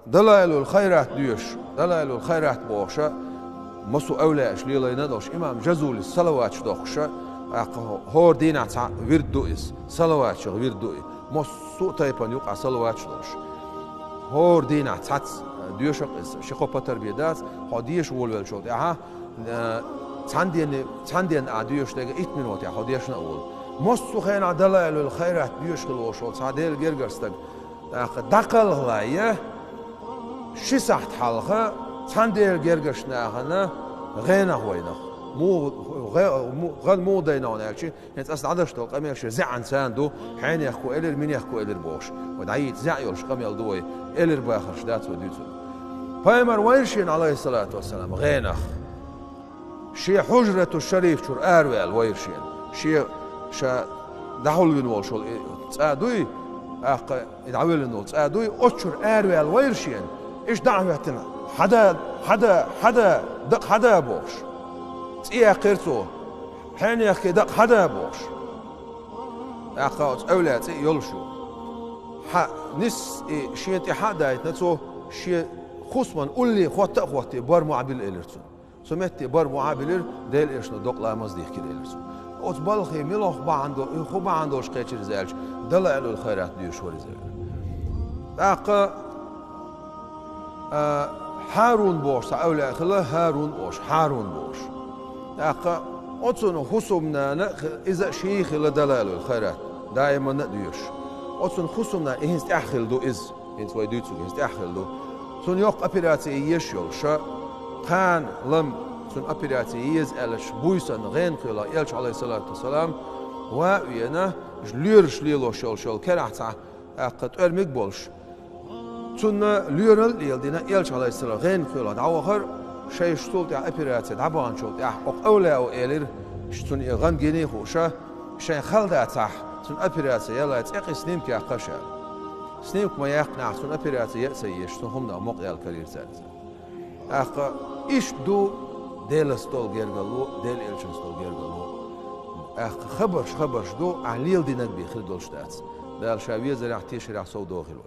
دلائل الخيرات ديوش دلائل الخيرات بوشة مسو أولى أشلي ندوش إمام جزول الصلوات شدوخشة هور دينا ويردو إس صلوات شغ ويردو مسو تايبان يقع صلوات شدوش هور دينا تاتس ديوشق إس شخو بطر بيدات هاديش وولول شود تاندين عديوش لقى 8 minut هاديش نقول مسو خينا دلائل الخيرات ديوش خلوشود ساديل جرجرستك دقل غلاية شسحت حلقة تانديل جرجرشنا هنا غينا هوينا مو دينا ونالشي يعني أصلا عدش تو قميل شيء زعن ساندو حين يحكوا إلر من يحكوا إلر بوش ودعيت زعيولش قميل دوي إلر باخر شدات وديتو فايمر ويرشين عليه الصلاة والسلام غينا شي حجرة الشريف شور أرويل ويرشين شي شا دحول بنول شو تسادوي يدعويل النول تسادوي أشور أرويل ويرشين إيش دعوتنا حدا دق حدا بوش تيا قرتو حين يحكي دق حدا بوش أخوات أولاد يلشوا نس شيء حدا يتنسو شيء خصمان قولي خواتي بار معابل إلرتو سمعتي بار معابل ديل إيش ندق لا مصديق كده إلرتو أتبالخي ملوخ با عندوش قيتشر زالش دلائل الخيرات ديوش ورزال هارون بوش أولى خلا هارون بوش أتصن خصومنا إذا شيخ لدلائل الخيرات دائما نديوش أتصن خصومنا إنست أخل دو إنت ويدوتو إنست أخل دو سن يوق أبيراتي يشيل شا كان لم سن أبيراتي يزالش بويسن غين خلا يلش عليه الصلاة والسلام وينا جليرش ليلو شل كرعتا قد أرمك بولش سن ليرل يلدينا يلش عليه السلام غين خلا دعوخر شيء شتولت أبيراتي دعبان شولت أو أولى أو إيلر شتون يغن جيني خوشة شيء خلدا تح سن أبيراتي يلا يتأقي سنيم كأقشة سنيم كما يقنع سن أبيراتي يأسي يشتون هم نعمق الكرير سالسة إيش دو ديل ستول جيرجلو ديل إلشن ستول جيرجلو خبرش دو عليل دينك بيخل دول شتات دال شاوية زرع تيشرع صو دوغلوي